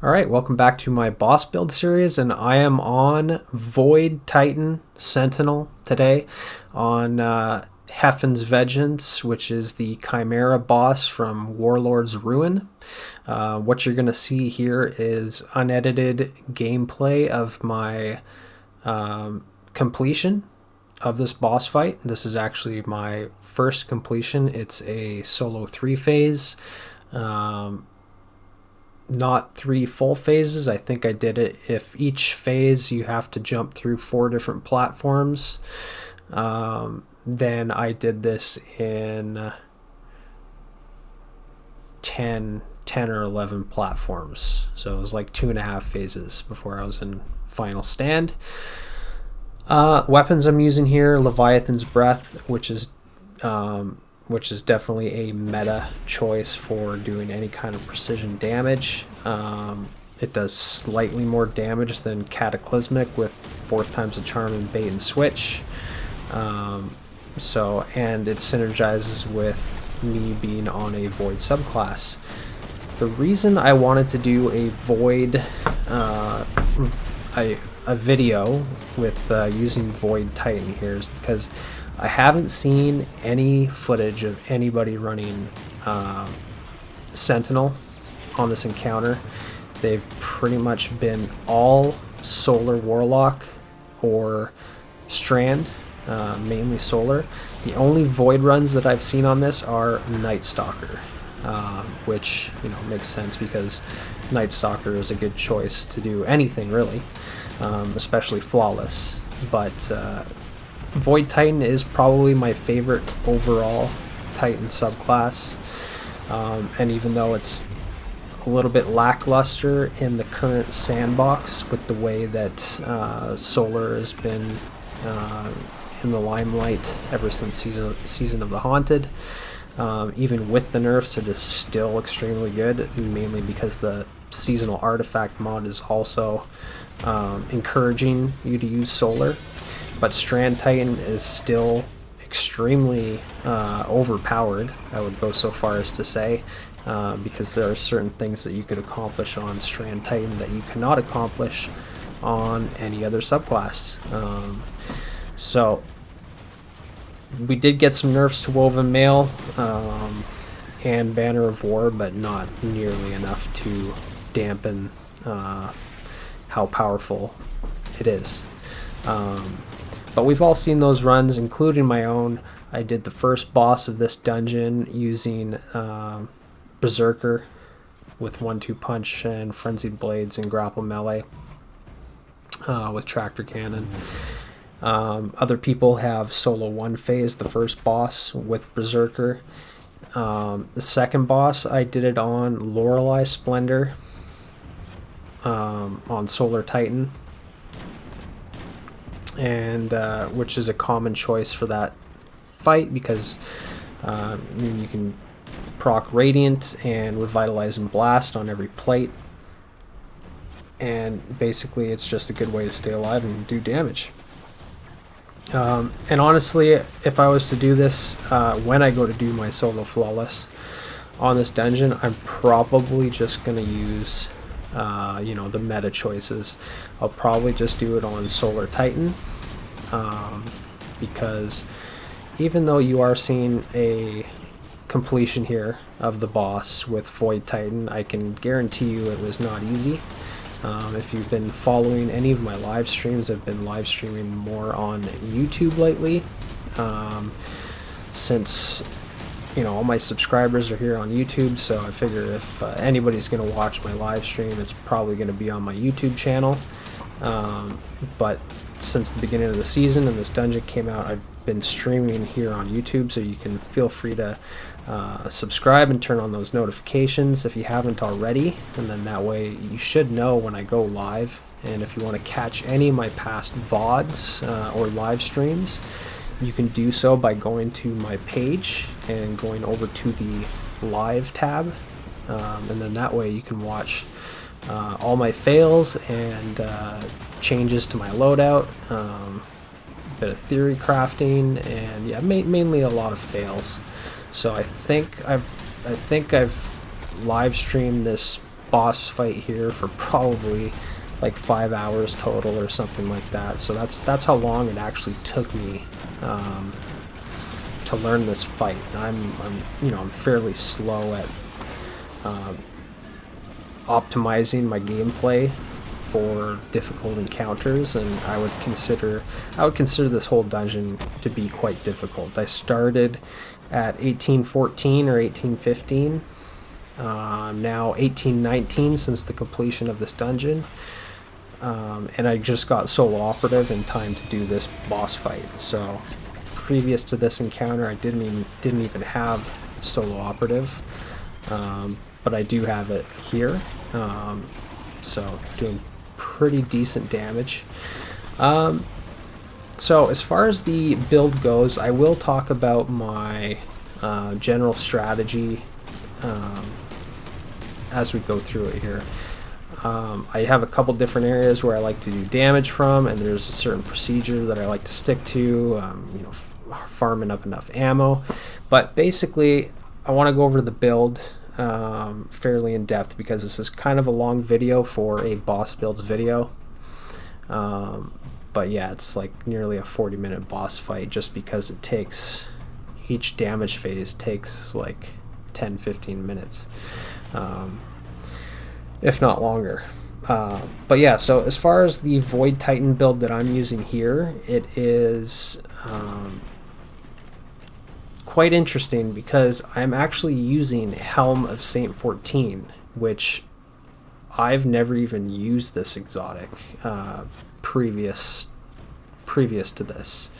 Alright, welcome back to my boss build series, and I am on Void Titan Sentinel today on Hefnd's Vengeance, which is the Chimera boss from Warlord's Ruin. What you're going to see here is unedited gameplay of my completion of this boss fight. This is actually my first completion. It's a solo 3-phase. Not 3 full phases. I think I did it. If each phase you have to jump through 4 different platforms, then I did this in 10 or 11 platforms. So it was like 2.5 phases before I was in final stand. Weapons I'm using here: Leviathan's Breath, which is definitely a meta choice for doing any kind of precision damage. It does slightly more damage than Cataclysmic with 4th times the charm and bait and switch. And it synergizes with me being on a Void subclass. The reason I wanted to do a Void, a video with using Void Titan here is because I haven't seen any footage of anybody running Sentinel on this encounter. They've pretty much been all Solar Warlock or Strand, mainly Solar. The only Void runs that I've seen on this are Night Stalker, which makes sense because Night Stalker is a good choice to do anything really, especially flawless. But Void Titan is probably my favorite overall Titan subclass, and even though it's a little bit lackluster in the current sandbox with the way that Solar has been in the limelight ever since season of the Haunted, even with the nerfs it is still extremely good, mainly because the seasonal artifact mod is also encouraging you to use Solar. But Strand Titan is still extremely overpowered, I would go so far as to say, because there are certain things that you could accomplish on Strand Titan that you cannot accomplish on any other subclass. So we did get some nerfs to Woven Mail and Banner of War, but not nearly enough to dampen how powerful it is. But we've all seen those runs, including my own. I did the first boss of this dungeon using Berserker with 1-2 punch and Frenzied Blades and grapple melee with Tractor Cannon. Other people have solo 1 phase the first boss with Berserker. The second boss I did it on Lorelei Splendor on Solar Titan, and which is a common choice for that fight because you can proc Radiant and Revitalize and Blast on every plate, and basically it's just a good way to stay alive and do damage. And honestly, if I was to do this when I go to do my solo flawless on this dungeon, I'm probably just going to use the meta choices. I'll probably just do it on Solar Titan, because even though you are seeing a completion here of the boss with Void Titan, I can guarantee you it was not easy. If you've been following any of my live streams, I've been live streaming more on YouTube lately, since all my subscribers are here on YouTube, so I figure if anybody's going to watch my live stream, it's probably going to be on my YouTube channel. But since the beginning of the season and this dungeon came out, I've been streaming here on YouTube, so you can feel free to subscribe and turn on those notifications if you haven't already, and then that way you should know when I go live. And if you want to catch any of my past VODs or live streams, you can do so by going to my page and going over to the live tab, and then that way you can watch all my fails and changes to my loadout, a bit of theory crafting, and yeah, mainly a lot of fails. So I think I've live streamed this boss fight here for probably like 5 hours total or something like that. So that's how long it actually took me to learn this fight. I'm fairly slow at optimizing my gameplay for difficult encounters, and I would consider this whole dungeon to be quite difficult. I started at 1814 or 1815. Now 1819 since the completion of this dungeon, and I just got solo operative in time to do this boss fight. So previous to this encounter, I didn't even have solo operative, but I do have it here. So doing pretty decent damage. So as far as the build goes, I will talk about my general strategy as we go through it here. I have a couple different areas where I like to do damage from, and there's a certain procedure that I like to stick to, farming up enough ammo. But basically, I want to go over the build fairly in depth because this is kind of a long video for a boss builds video. But yeah, it's like nearly a 40-minute boss fight just because each damage phase takes like 10-15 minutes, if not longer. But yeah, so as far as the Void Titan build that I'm using here, it is quite interesting because I'm actually using Helm of Saint-14, which I've never even used this exotic previous to this.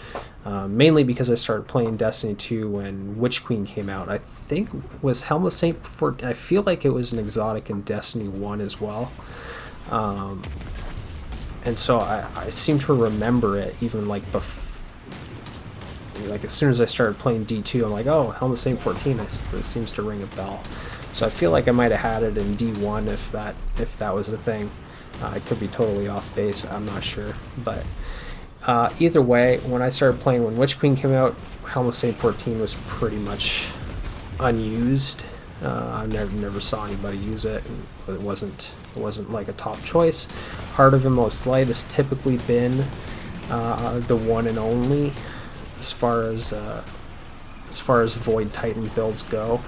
Mainly because I started playing Destiny 2 when Witch Queen came out. I think was Helm of Saint-14. I feel like it was an exotic in Destiny 1 as well. And so I seem to remember it even like as soon as I started playing D2, I'm like, oh, Helm of Saint-14, this seems to ring a bell. So I feel like I might have had it in D1 if that was the thing. I could be totally off base, I'm not sure. But either way, when I started playing when Witch Queen came out, Helm of Saint-14 was pretty much unused. I never saw anybody use it. It wasn't like a top choice. Heart of the Most Light has typically been the one and only as far as Void Titan builds go.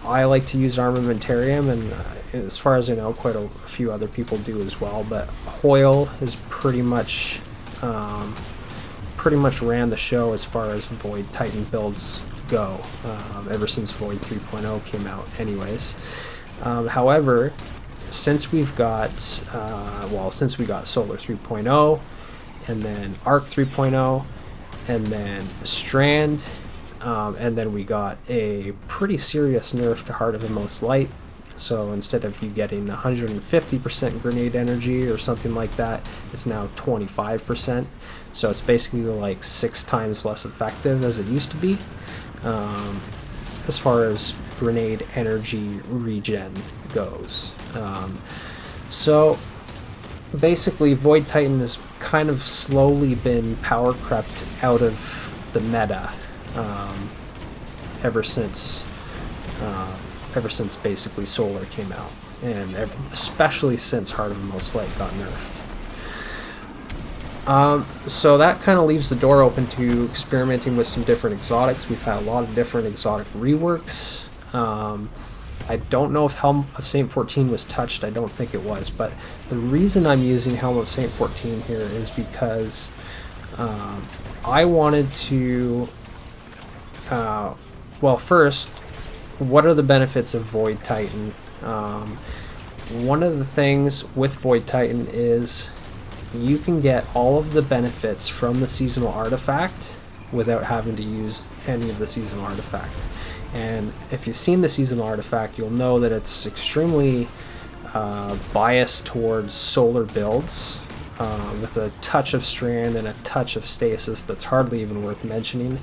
I like to use Armamentarium, and as far as I know, quite a few other people do as well. But Hoyle is pretty much ran the show as far as Void Titan builds go, ever since Void 3.0 came out anyways. However, since we got Solar 3.0, and then Arc 3.0, and then Strand, and then we got a pretty serious nerf to Heart of the Most Light. So instead of you getting 150% grenade energy or something like that, it's now 25%. So it's basically like 6 times less effective as it used to be, as far as grenade energy regen goes. So basically Void Titan has kind of slowly been power crept out of the meta ever since basically Solar came out, and especially since Heart of the Most Light got nerfed. So that kind of leaves the door open to experimenting with some different exotics. We've had a lot of different exotic reworks. I don't know if Helm of Saint-14 was touched. I don't think it was, but the reason I'm using Helm of Saint-14 here is because I wanted to well, first, what are the benefits of Void Titan? One of the things with Void Titan is you can get all of the benefits from the seasonal artifact without having to use any of the seasonal artifact. And if you've seen the seasonal artifact, you'll know that it's extremely biased towards solar builds, with a touch of Strand and a touch of Stasis that's hardly even worth mentioning.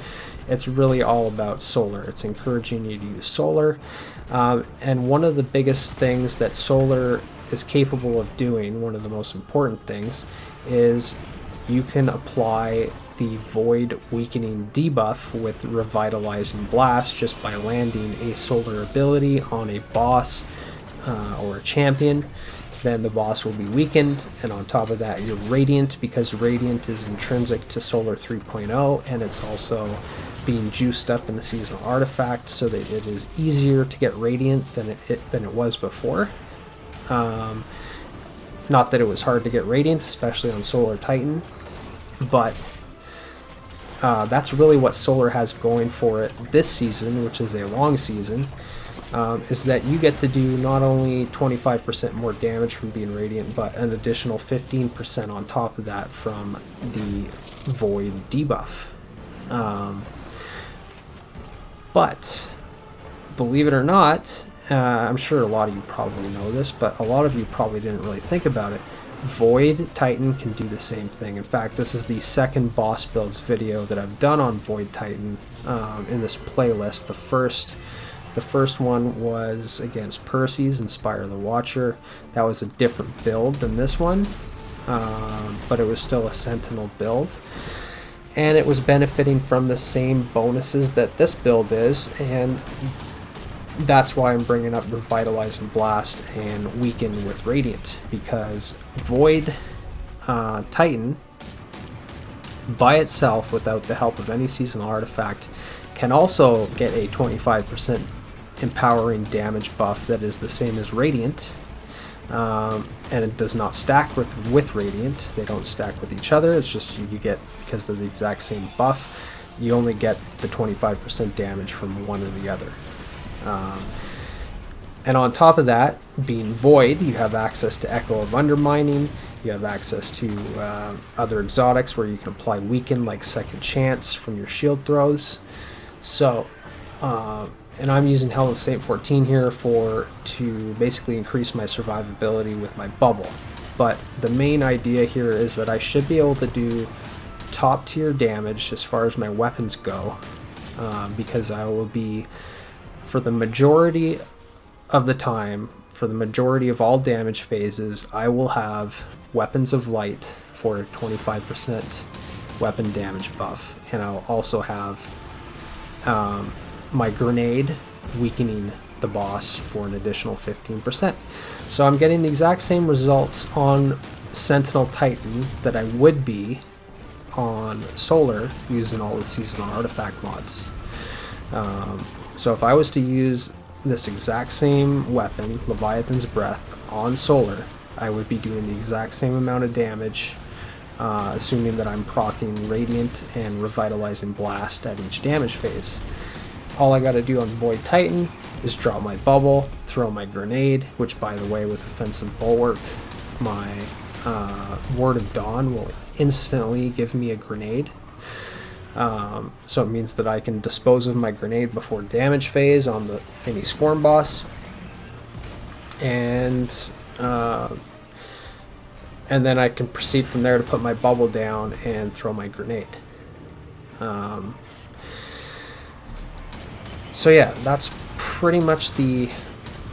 It's really all about solar. It's encouraging you to use solar. And one of the biggest things that solar is capable of doing, one of the most important things, is you can apply the Void Weakening debuff with Revitalizing Blast just by landing a solar ability on a boss or a champion, then the boss will be weakened. And on top of that, you're radiant, because radiant is intrinsic to Solar 3.0, and it's also being juiced up in the seasonal artifact, so that it is easier to get radiant than it was before. Not that it was hard to get radiant, especially on Solar Titan, but that's really what Solar has going for it this season, which is a long season, is that you get to do not only 25% more damage from being radiant, but an additional 15% on top of that from the Void debuff. But believe it or not, I'm sure a lot of you probably know this, but a lot of you probably didn't really think about it. Void Titan can do the same thing. In fact, this is the second boss builds video that I've done on Void Titan in this playlist. The first one was against Percy's Inspire the Watcher. That was a different build than this one, but it was still a Sentinel build. And it was benefiting from the same bonuses that this build is, and that's why I'm bringing up Revitalize and Blast and Weaken with Radiant, because Void Titan by itself, without the help of any seasonal artifact, can also get a 25% empowering damage buff that is the same as Radiant, and it does not stack with Radiant. They don't stack with each other. It's just you get, because they're the exact same buff, you only get the 25% damage from one or the other. And on top of that, being Void, you have access to Echo of Undermining, you have access to other exotics where you can apply Weaken, like Second Chance from your shield throws. So, and I'm using Helm of Saint-14 here to basically increase my survivability with my bubble. But the main idea here is that I should be able to do top tier damage as far as my weapons go, because I will be, for the majority of the time, for the majority of all damage phases, I will have Weapons of Light for a 25% weapon damage buff, and I'll also have my grenade weakening the boss for an additional 15%. So I'm getting the exact same results on Sentinel Titan that I would be on Solar using all the seasonal artifact mods. So if I was to use this exact same weapon, Leviathan's Breath, on Solar, I would be doing the exact same amount of damage, assuming that I'm proccing Radiant and Revitalizing Blast at each damage phase. All I gotta do on Void Titan is drop my bubble, throw my grenade, which, by the way, with Offensive Bulwark, my Ward of Dawn will instantly give me a grenade. So it means that I can dispose of my grenade before damage phase on any Scorn boss, and then I can proceed from there to put my bubble down and throw my grenade. So yeah, that's pretty much the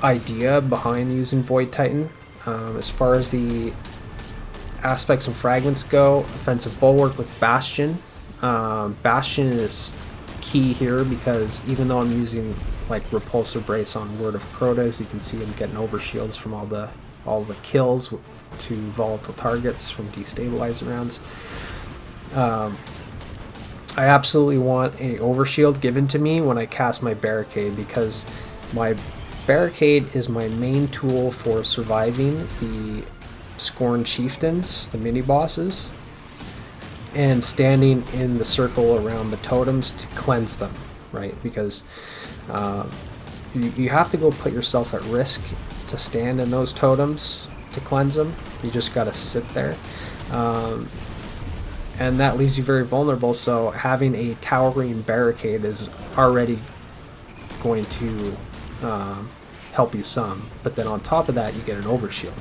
idea behind using Void Titan. As far as the aspects and fragments go, Offensive Bulwark with Bastion. Bastion is key here, because even though I'm using like Repulsor Brace on Word of Crota, as you can see, I'm getting overshields from all the kills to volatile targets from destabilizer rounds. I absolutely want a overshield given to me when I cast my barricade, because my barricade is my main tool for surviving the Scorn Chieftains, the mini bosses, and standing in the circle around the totems to cleanse them, right? Because you have to go put yourself at risk to stand in those totems to cleanse them. You just gotta sit there. And that leaves you very vulnerable, so having a towering barricade is already going to help you some. But then on top of that, you get an overshield.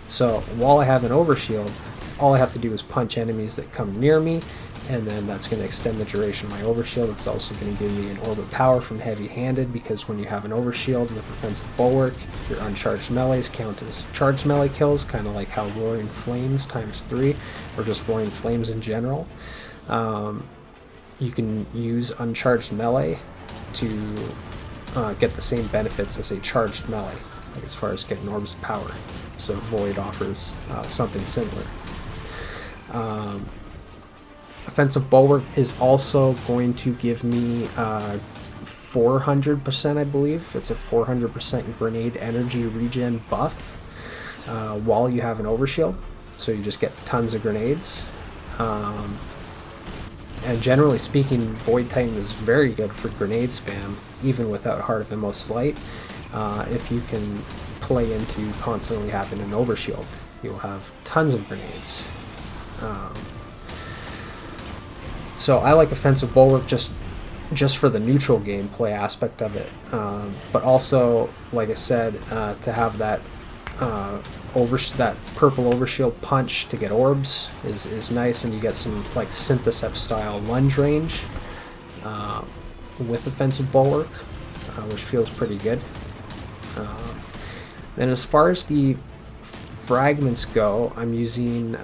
So while I have an overshield, all I have to do is punch enemies that come near me, and then that's going to extend the duration of my overshield. It's also going to give me an orb of power from heavy-handed, because when you have an overshield with Offensive Bulwark, your uncharged melees count as charged melee kills, kind of like how Roaring Flames ×3, or just Roaring Flames in general. You can use uncharged melee to get the same benefits as a charged melee. like as far as getting orbs of power. So Void offers something similar. Offensive Bulwark is also going to give me 400%, I believe. It's a 400% grenade energy regen buff while you have an overshield. So you just get tons of grenades. And generally speaking, Void Titan is very good for grenade spam, even without Heart of Immo Slight. If you can play into constantly having an overshield, you'll have tons of grenades. So I like Offensive Bulwark just for the neutral gameplay aspect of it, but also, like I said, to have that that purple overshield punch to get orbs is nice, and you get some like Synthesep style lunge range with Offensive Bulwark, which feels pretty good. And as far as the fragments go, I'm using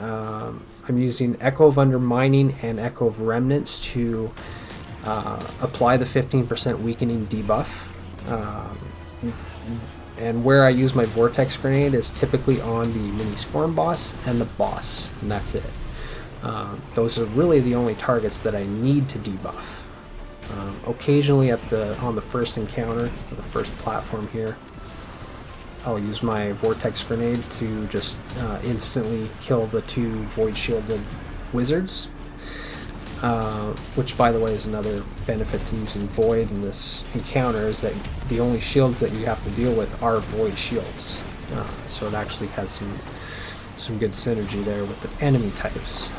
Echo of Undermining and Echo of Remnants to apply the 15% weakening debuff. And where I use my Vortex Grenade is typically on the mini Scorn boss and the boss, and that's it. Those are really the only targets that I need to debuff. Occasionally on the first encounter, or the first platform here, I'll use my Vortex Grenade to just instantly kill the 2 Void Shielded wizards. Which, by the way, is another benefit to using Void in this encounter, is that the only shields that you have to deal with are Void shields. So it actually has some good synergy there with the enemy types.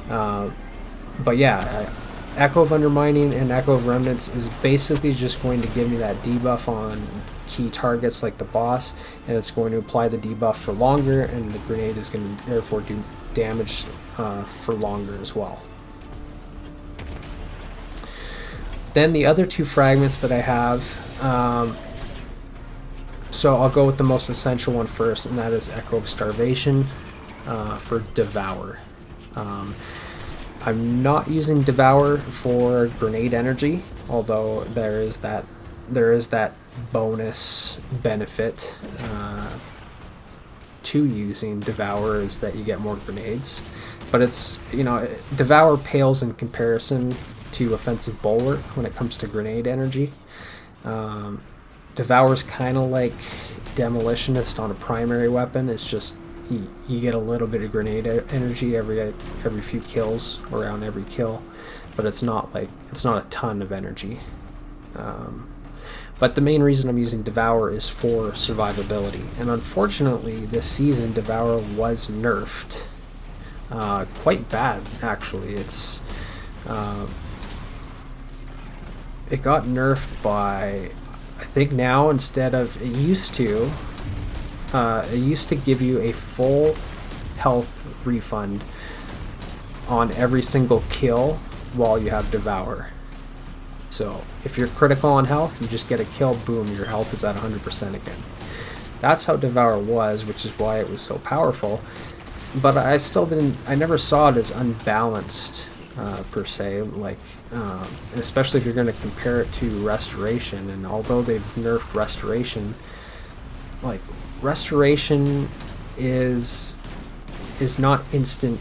But yeah, Echo of Undermining and Echo of Remnants is basically just going to give me that debuff on key targets like the boss, and it's going to apply the debuff for longer, and the grenade is going to therefore do damage for longer as well. Then the other 2 fragments that I have, so I'll go with the most essential one first, and that is Echo of Starvation for Devour. I'm not using Devour for grenade energy, although there is that bonus benefit to using Devour, is that you get more grenades. But it's, Devour pales in comparison to Offensive Bulwark when it comes to grenade energy. Devour's kind of like Demolitionist on a primary weapon. It's just you get a little bit of grenade energy every few kills, around every kill, but it's not a ton of energy. But the main reason I'm using Devour is for survivability, and unfortunately this season Devour was nerfed quite bad, actually. It got nerfed by, I think now, instead of, it used to give you a full health refund on every single kill while you have Devour. So if you're critical on health, you just get a kill, boom, your health is at 100% again. That's how Devour was, which is why it was so powerful. But I never saw it as unbalanced per se, like especially if you're going to compare it to Restoration. And although they've nerfed Restoration, like Restoration is not instant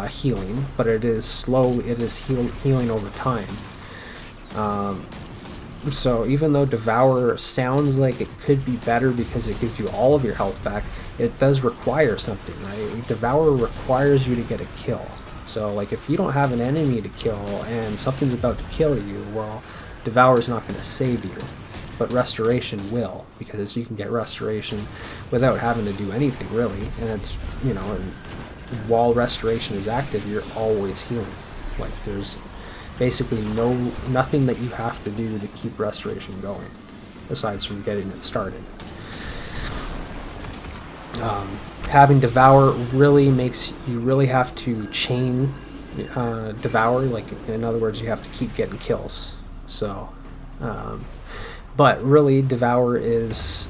healing, but it is slow. It is healing over time. So even though Devour sounds like it could be better because it gives you all of your health back, it does require something, right? Devour requires you to get a kill. So like if you don't have an enemy to kill and something's about to kill you, well, Devour's not going to save you. But Restoration will, because you can get Restoration without having to do anything really. And it's, and while Restoration is active, you're always healing. Like there's basically nothing that you have to do to keep Restoration going, aside from getting it started. Having Devour really makes you really have to chain Devour, like in other words, you have to keep getting kills. So, but really, Devour is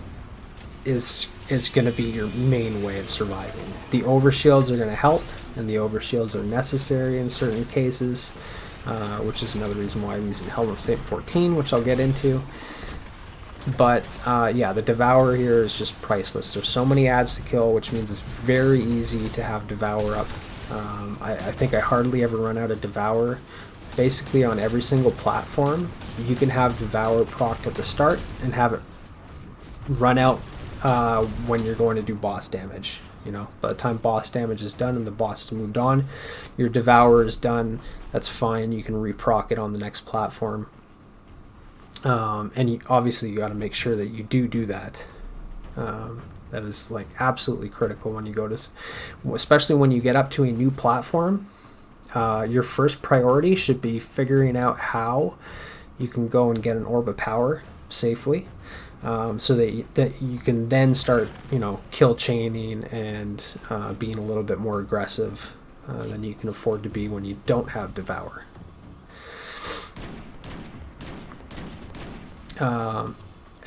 going to be your main way of surviving. The overshields are going to help, and the overshields are necessary in certain cases. Which is another reason why I'm using Helm of Saint-14, which I'll get into. But yeah, the Devour here is just priceless. There's so many ads to kill, which means it's very easy to have Devour up. I think I hardly ever run out of Devour. Basically on every single platform, you can have Devour procced at the start and have it run out when you're going to do boss damage. You know, by the time boss damage is done and the boss has moved on, your Devour is done. That's fine. You can reproc it on the next platform. And obviously you got to make sure that you do that. That is like absolutely critical when you go to, especially when you get up to a new platform. Your first priority should be figuring out how you can go and get an Orb of Power safely, so that you can then start, you know, kill chaining and being a little bit more aggressive than you can afford to be when you don't have Devour.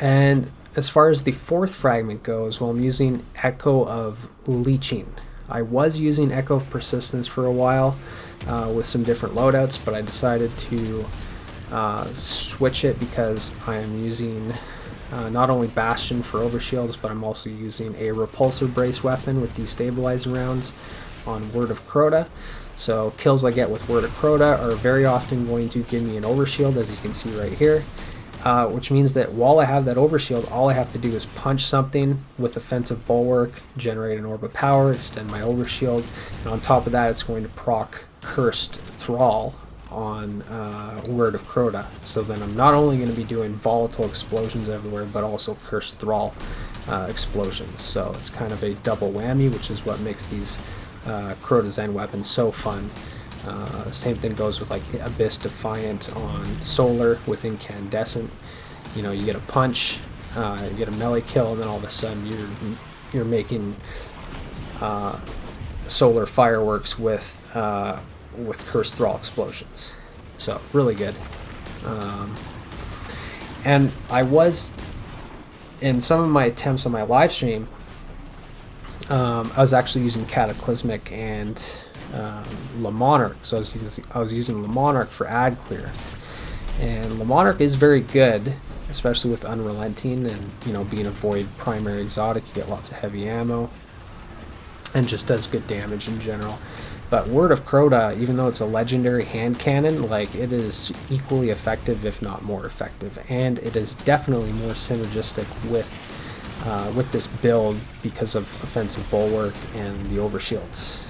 And as far as the fourth fragment goes, well, I'm using Echo of Leeching. I was using Echo of Persistence for a while with some different loadouts, but I decided to switch it because I am using not only Bastion for overshields, but I'm also using a repulsor brace weapon with destabilizing rounds on Word of Crota. So kills I get with Word of Crota are very often going to give me an overshield, as you can see right here. Which means that while I have that overshield, all I have to do is punch something with offensive bulwark, generate an Orb of Power, extend my overshield, and on top of that it's going to proc Cursed Thrall on Word of Crota. So then I'm not only going to be doing volatile explosions everywhere, but also Cursed Thrall explosions. So it's kind of a double whammy, which is what makes these Crota Zen weapons so fun. Same thing goes with like Abyss Defiant on Solar with Incandescent. You know, you get a punch, you get a melee kill, and then all of a sudden you're making Solar fireworks with Cursed Thrall explosions. So really good. And I was in some of my attempts on my live stream. I was actually using Cataclysmic and Le Monarch, so I was using Le Monarch for ad clear, and Le Monarch is very good, especially with Unrelenting and, you know, being a void primary exotic. You get lots of heavy ammo and just does good damage in general. But Word of Crota, even though it's a legendary hand cannon, like, it is equally effective, if not more effective, and it is definitely more synergistic with this build because of offensive bulwark and the overshields.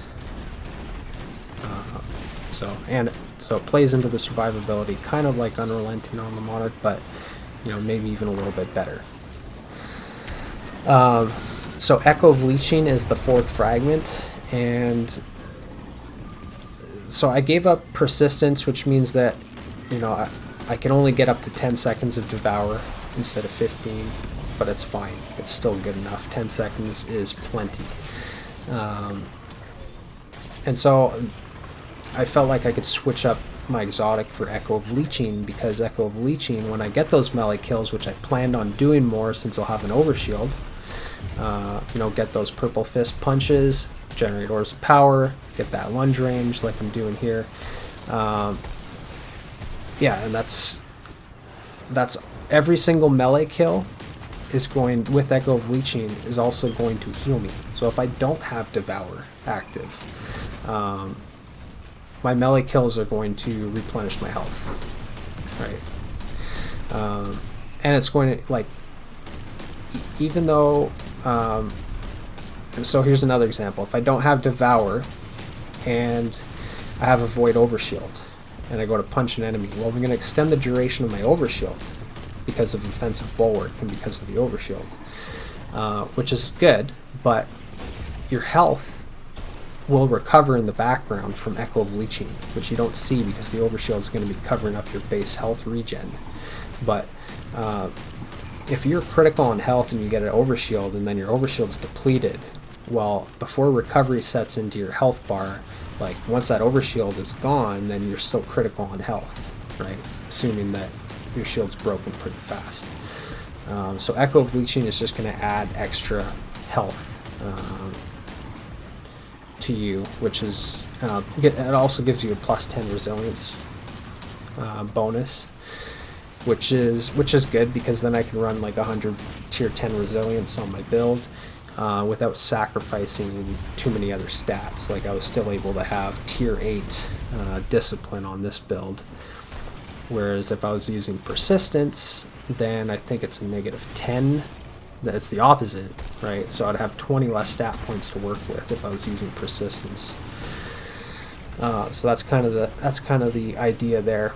So it plays into the survivability, kind of like Unrelenting on the Monarch, but, you know, maybe even a little bit better. So Echo of Leeching is the fourth fragment, and so I gave up Persistence, which means that, you know, I can only get up to 10 seconds of Devour instead of 15, but it's fine. It's still good enough. 10 seconds is plenty. And so I felt like I could switch up my exotic for Echo of Leeching, because Echo of Leeching, when I get those melee kills, which I planned on doing more since I'll have an overshield, you know, get those purple fist punches, generate Orbs of Power, get that lunge range like I'm doing here. Yeah, and that's every single melee kill is going with Echo of Leeching is also going to heal me. So if I don't have Devour active, my melee kills are going to replenish my health, right? And it's going to, like, even though, so here's another example. If I don't have Devour and I have a Void Overshield and I go to punch an enemy, well, I'm going to extend the duration of my Overshield because of offensive bulwark and because of the Overshield, which is good, but your health will recover in the background from Echo of Leeching, which you don't see because the Overshield is going to be covering up your base health regen. But if you're critical on health and you get an Overshield and then your Overshield is depleted, well, before recovery sets into your health bar, like, once that Overshield is gone, then you're still critical on health, right? Assuming that your shield's broken pretty fast. So Echo of Leeching is just going to add extra health to you, which is it also gives you a +10 resilience bonus. which is good because then I can run like 100 tier 10 resilience on my build without sacrificing too many other stats. Like I was still able to have tier 8 discipline on this build, whereas if I was using persistence, then I think it's a -10. That's the opposite, right? So I'd have 20 less stat points to work with if I was using persistence. So that's kind of the idea there.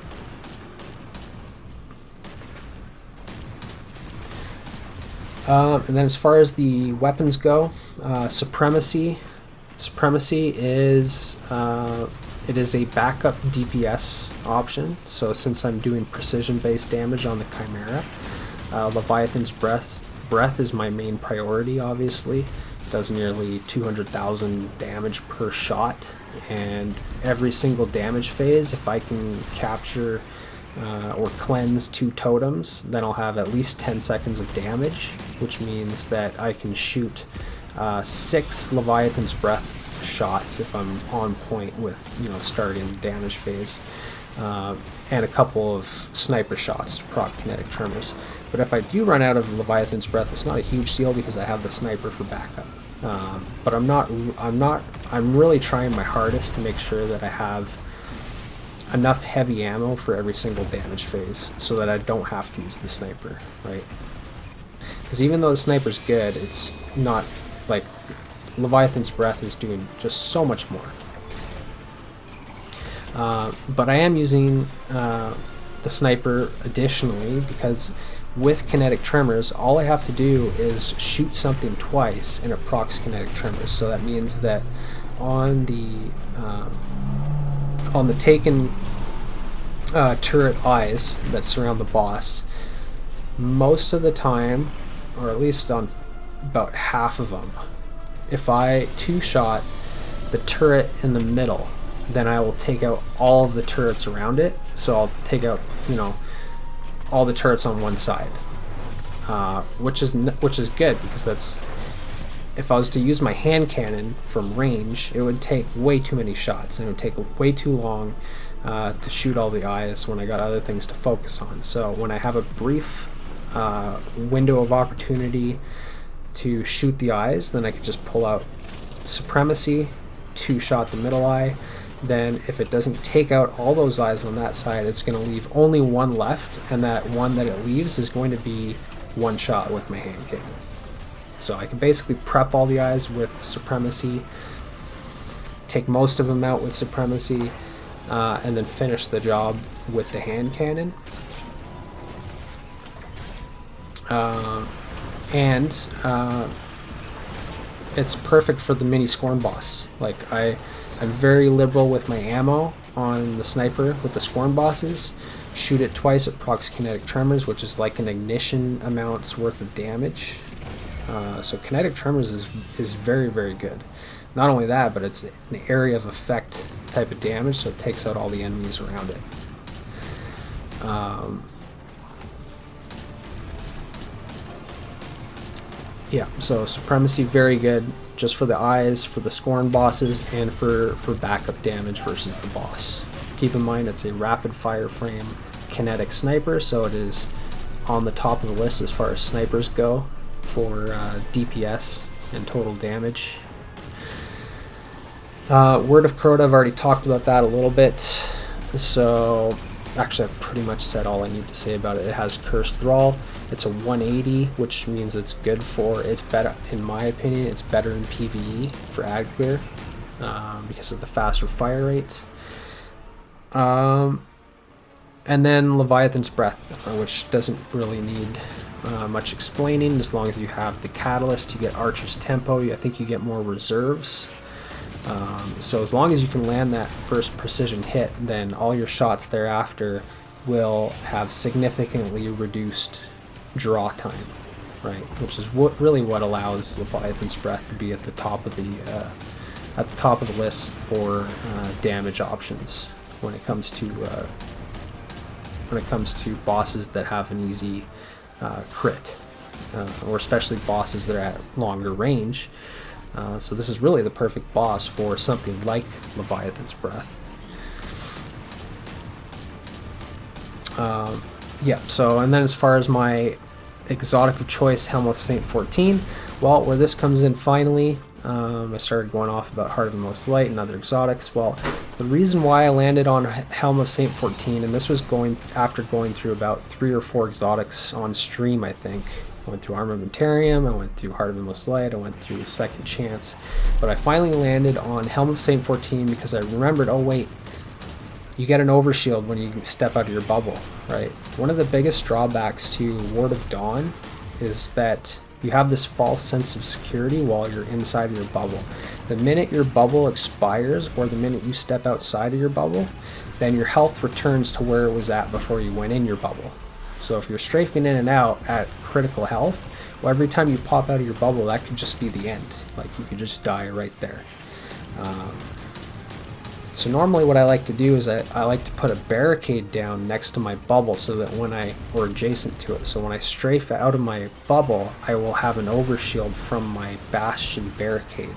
And then as far as the weapons go, supremacy is it is a backup DPS option. So since I'm doing precision-based damage on the Chimera, Leviathan's breath is my main priority. Obviously, it does nearly 200,000 damage per shot, and every single damage phase, if I can capture or cleanse 2 totems, then I'll have at least 10 seconds of damage, which means that I can shoot 6 Leviathan's Breath shots if I'm on point with, starting damage phase, and a couple of sniper shots to proc kinetic tremors. But if I do run out of Leviathan's Breath, it's not a huge deal because I have the sniper for backup. But I'm really trying my hardest to make sure that I have enough heavy ammo for every single damage phase so that I don't have to use the sniper, right? Because even though the sniper's good, it's not like Leviathan's Breath is doing just so much more. But I am using the sniper additionally because with kinetic tremors, all I have to do is shoot something twice and it procs kinetic tremors. So that means that on the taken turret eyes that surround the boss, most of the time, or at least on about half of them, if I 2-shot the turret in the middle, then I will take out all of the turrets around it. So I'll take out, all the turrets on one side, which is good because that's, if I was to use my hand cannon from range, it would take way too many shots and it would take way too long to shoot all the eyes when I got other things to focus on. So when I have a brief window of opportunity to shoot the eyes, then I could just pull out Supremacy, 2-shot the middle eye. Then if it doesn't take out all those eyes on that side, it's going to leave only one left, and that one that it leaves is going to be 1 shot with my hand cannon. So I can basically prep all the eyes with Supremacy, take most of them out with Supremacy, and then finish the job with the hand cannon. It's perfect for the mini Scorn boss. Like I'm very liberal with my ammo on the sniper with the Scorn bosses. Shoot it twice, it procs kinetic tremors, which is like an ignition amount's worth of damage. So kinetic tremors is very, very good. Not only that, but it's an area of effect type of damage, so it takes out all the enemies around it. Yeah, so Supremacy, very good, just for the eyes, for the Scorn bosses, and for backup damage versus the boss. Keep in mind it's a rapid fire frame kinetic sniper, so it is on the top of the list as far as snipers go for DPS and total damage. Word of Crota, I've already talked about that a little bit, so actually I've pretty much said all I need to say about it. It has Cursed Thrall. It's a 180, which means it's good for, it's better, in my opinion, it's better in PvE for ad clear because of the faster fire rate. And then Leviathan's Breath, which doesn't really need much explaining. As long as you have the Catalyst, you get Archer's Tempo. I think you get more reserves. So as long as you can land that first precision hit, then all your shots thereafter will have significantly reduced draw time, right? Which is really what allows Leviathan's Breath to be at the top of the list for damage options when it comes to bosses that have an easy crit, or especially bosses that are at longer range. So this is really the perfect boss for something like Leviathan's Breath. Yeah, so, and then as far as my exotic of choice, Helm of Saint-14, well, where this comes in finally, I started going off about Heart of the Most Light and other exotics. Well, the reason why I landed on Helm of Saint-14, and this was after going through about 3 or 4 exotics on stream, I think. I went through Armamentarium, I went through Heart of the Most Light, I went through Second Chance, but I finally landed on Helm of Saint-14 because I remembered, oh wait, you get an overshield when you step out of your bubble, right? One of the biggest drawbacks to Ward of Dawn is that you have this false sense of security while you're inside of your bubble. The minute your bubble expires, or the minute you step outside of your bubble, then your health returns to where it was at before you went in your bubble. So if you're strafing in and out at critical health, well, every time you pop out of your bubble, that could just be the end. Like, you could just die right there. So normally what I like to do is I like to put a barricade down next to my bubble so that or adjacent to it, so when I strafe out of my bubble, I will have an overshield from my bastion barricade.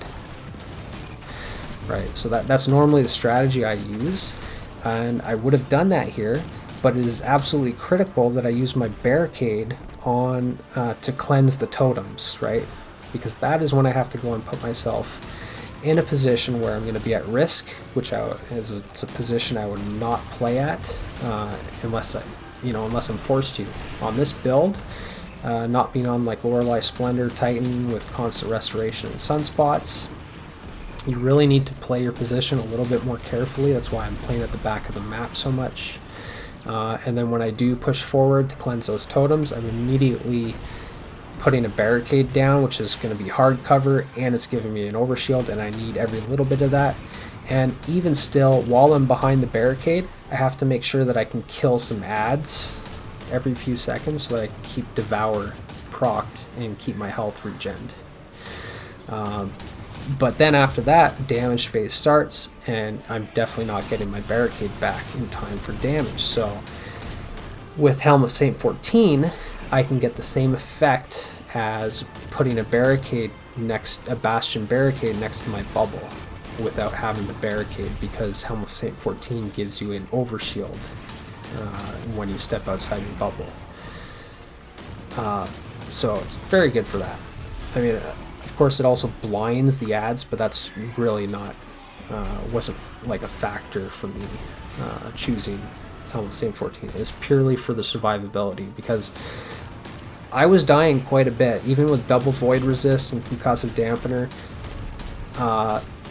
Right, so that's normally the strategy I use, and I would have done that here, but it is absolutely critical that I use my barricade on to cleanse the totems, right? Because that is when I have to go and put myself in a position where I'm going to be at risk, which it's a position I would not play at unless I'm forced to. On this build, not being on like Lorelei Splendor Titan with constant restoration and sunspots, you really need to play your position a little bit more carefully. That's why I'm playing at the back of the map so much. And then when I do push forward to cleanse those totems, I'm immediately putting a barricade down, which is going to be hard cover, and it's giving me an overshield, and I need every little bit of that. And even still, while I'm behind the barricade, I have to make sure that I can kill some adds every few seconds so that I can keep Devour procced and keep my health regened. But then after that, damage phase starts, and I'm definitely not getting my barricade back in time for damage. So with Helm of Saint-14, I can get the same effect as putting a bastion barricade next to my bubble without having the barricade, because Helm of Saint-14 gives you an overshield when you step outside your bubble. So it's very good for that. I mean, of course it also blinds the adds, but that's really not, wasn't like a factor for me choosing Helm of Saint-14. It was purely for the survivability, because I was dying quite a bit, even with double void resist and concussive dampener.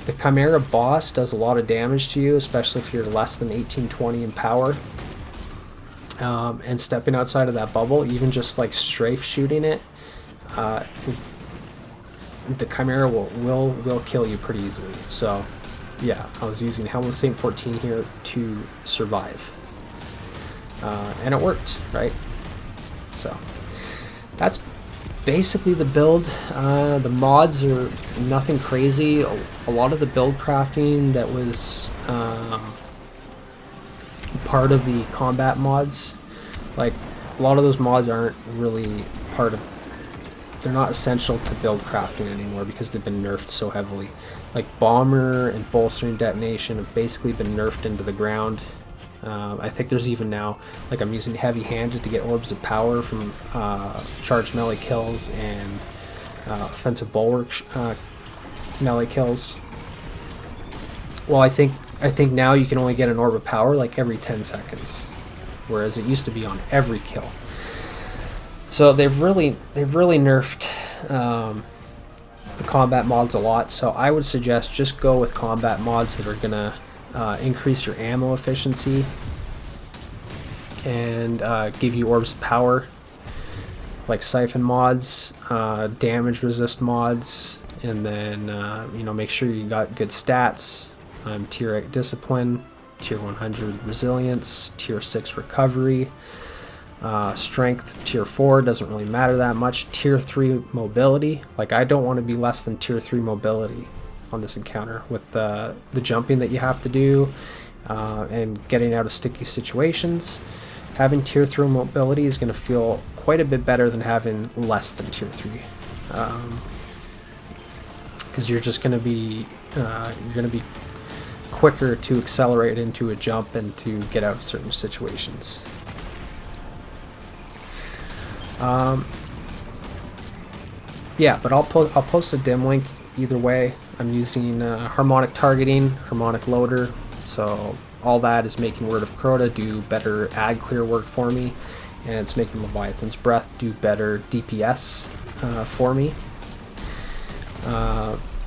The Chimera boss does a lot of damage to you, especially if you're less than 1820 in power. And stepping outside of that bubble, even just like strafe shooting it, the Chimera will kill you pretty easily. So yeah, I was using Helm of Saint-14 here to survive. And it worked, right? So that's basically the build. The mods are nothing crazy. A lot of the build crafting that was part of the combat mods, like a lot of those mods aren't really they're not essential to build crafting anymore because they've been nerfed so heavily. Like Bomber and Bolstering Detonation have basically been nerfed into the ground. I think there's even now, like, I'm using heavy-handed to get orbs of power from charged melee kills and offensive bulwark melee kills. Well, I think now you can only get an orb of power like every 10 seconds, whereas it used to be on every kill. So they've really nerfed the combat mods a lot. So I would suggest just go with combat mods that are gonna increase your ammo efficiency and give you orbs of power, like siphon mods, damage resist mods, and then make sure you got good stats. Tier 8 discipline, tier 100 resilience, tier 6 recovery, strength tier 4 doesn't really matter that much. Tier 3 mobility, like I don't want to be less than tier 3 mobility on this encounter with the jumping that you have to do and getting out of sticky situations. Having tier 3 mobility is going to feel quite a bit better than having less than tier 3, because you're just going to be quicker to accelerate into a jump and to get out of certain situations. Yeah, but I'll post a dim link either way. I'm using harmonic targeting, harmonic loader, so all that is making Word of Crota do better ad clear work for me, and it's making Leviathan's Breath do better DPS for me.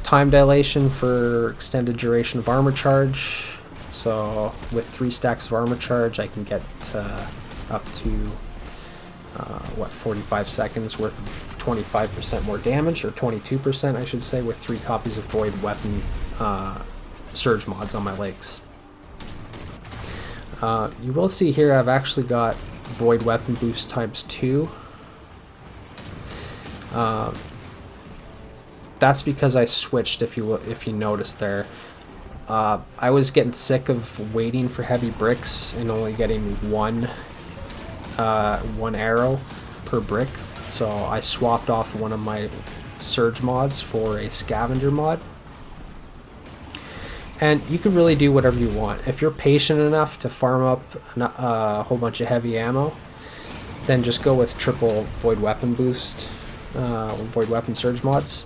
Time dilation for extended duration of armor charge. So with 3 stacks of armor charge, I can get up to 45 seconds worth of 25% more damage, or 22% I should say, with 3 copies of Void Weapon Surge mods on my legs. You will see here I've actually got Void Weapon Boost times 2. That's because I switched, if you noticed there. I was getting sick of waiting for heavy bricks and only getting one arrow per brick, so I swapped off one of my surge mods for a scavenger mod. And you can really do whatever you want. If you're patient enough to farm up a whole bunch of heavy ammo, then just go with triple Void Weapon Boost, Void Weapon Surge mods.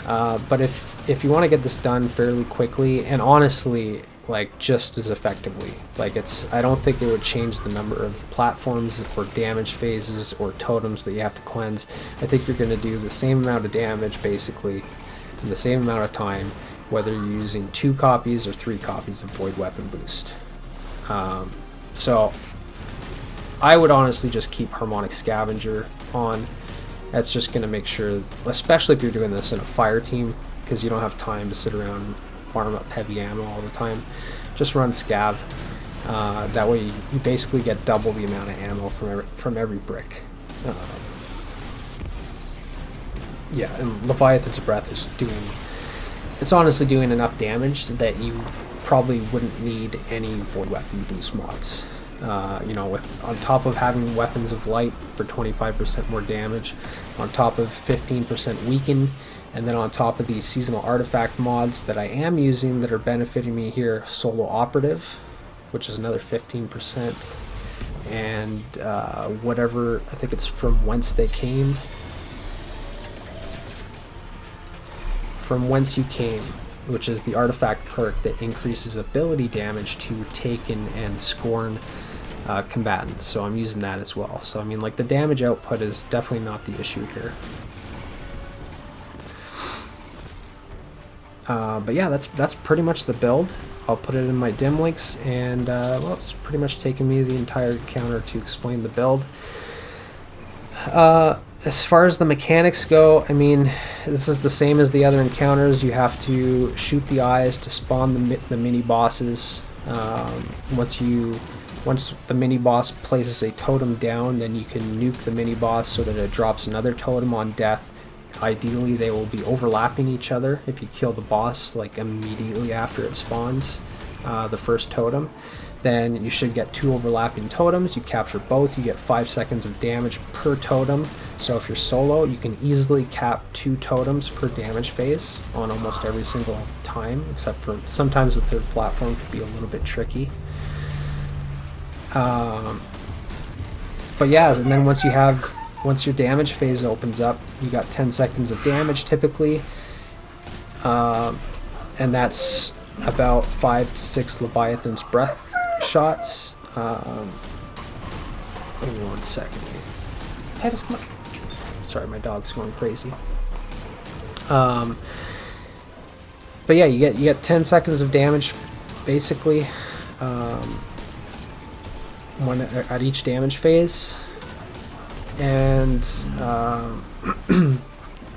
But if you want to get this done fairly quickly, and honestly, like, just as effectively, like, I don't think it would change the number of platforms or damage phases or totems that you have to cleanse. I think you're going to do the same amount of damage, basically, in the same amount of time, whether you're using 2 copies or 3 copies of Void Weapon Boost. So I would honestly just keep Harmonic Scavenger on. That's just going to make sure, especially if you're doing this in a fire team, because you don't have time to sit around and farm up heavy ammo all the time. Just run Scav. That way you basically get double the amount of ammo from every brick. Yeah, and Leviathan's Breath is it's honestly doing enough damage that you probably wouldn't need any Void Weapon Boost mods. You know, on top of having Weapons of Light for 25% more damage, on top of 15% weaken, and then on top of these seasonal artifact mods that I am using that are benefiting me here, Solo Operative, which is another 15%, and whatever, I think it's From Whence They Came. From Whence You Came, which is the artifact perk that increases ability damage to Taken and Scorn combatants, so I'm using that as well. So I mean, like, the damage output is definitely not the issue here. But yeah, that's pretty much the build. I'll put it in my dim links, and well, it's pretty much taken me the entire encounter to explain the build. As far as the mechanics go, I mean, this is the same as the other encounters. You have to shoot the eyes to spawn the mini bosses. Once the mini boss places a totem down, then you can nuke the mini boss so that it drops another totem on death. Ideally, they will be overlapping each other if you kill the boss like immediately after it spawns the first totem. Then you should get 2 overlapping totems. You capture both, you get 5 seconds of damage per totem. So if you're solo, you can easily cap 2 totems per damage phase on almost every single time, except for sometimes the third platform could be a little bit tricky. But yeah, and then once your damage phase opens up, you got 10 seconds of damage typically, and that's about 5 to 6 Leviathan's Breath shots. Give me 1 second. Titus, come on. Sorry, my dog's going crazy. But yeah, you get 10 seconds of damage basically at each damage phase, and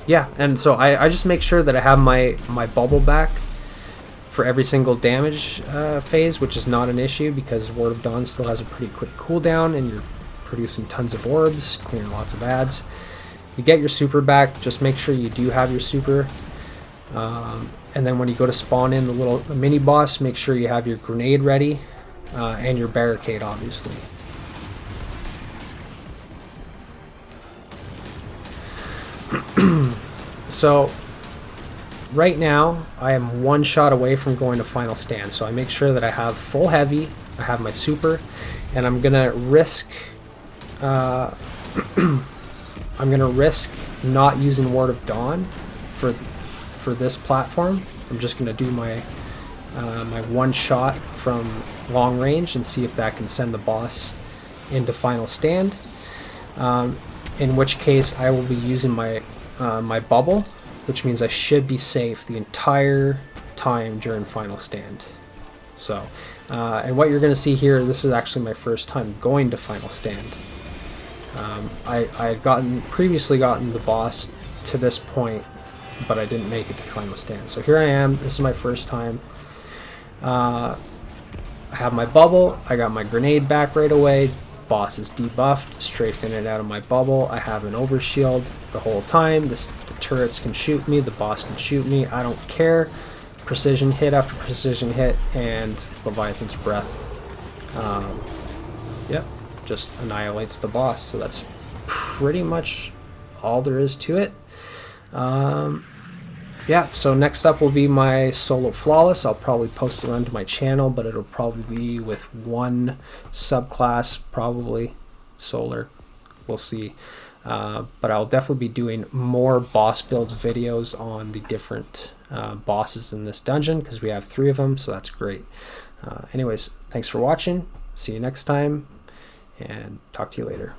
yeah, and so I just make sure that I have my bubble back for every single damage phase, which is not an issue because Word of Dawn still has a pretty quick cooldown, and you're producing tons of orbs, clearing lots of ads. You get your super back, just make sure you do have your super, and then when you go to spawn in the mini boss, make sure you have your grenade ready, and your barricade, obviously. So right now I am 1 shot away from going to final stand, so I make sure that I have full heavy, I have my super, and I'm gonna risk I'm going to risk not using Ward of Dawn for this platform. I'm just going to do my my one shot from long range and see if that can send the boss into final stand. In which case I will be using my my bubble, which means I should be safe the entire time during final stand. So, and what you're going to see here, this is actually my first time going to final stand. I had previously gotten the boss to this point, but I didn't make it to final stand. So here I am. This is my first time. I have my bubble. I got my grenade back right away. Boss is debuffed. Strafing it out of my bubble. I have an overshield the whole time. The turrets can shoot me. The boss can shoot me. I don't care. Precision hit after precision hit, and Leviathan's Breath. Yep, just annihilates the boss. So that's pretty much all there is to it. Yeah, so next up will be my solo flawless. I'll probably post it onto my channel, but it'll probably be with one subclass, probably solar. We'll see. But I'll definitely be doing more boss builds videos on the different bosses in this dungeon, because we have 3 of them, so that's great. Anyways, thanks for watching. See you next time, and talk to you later.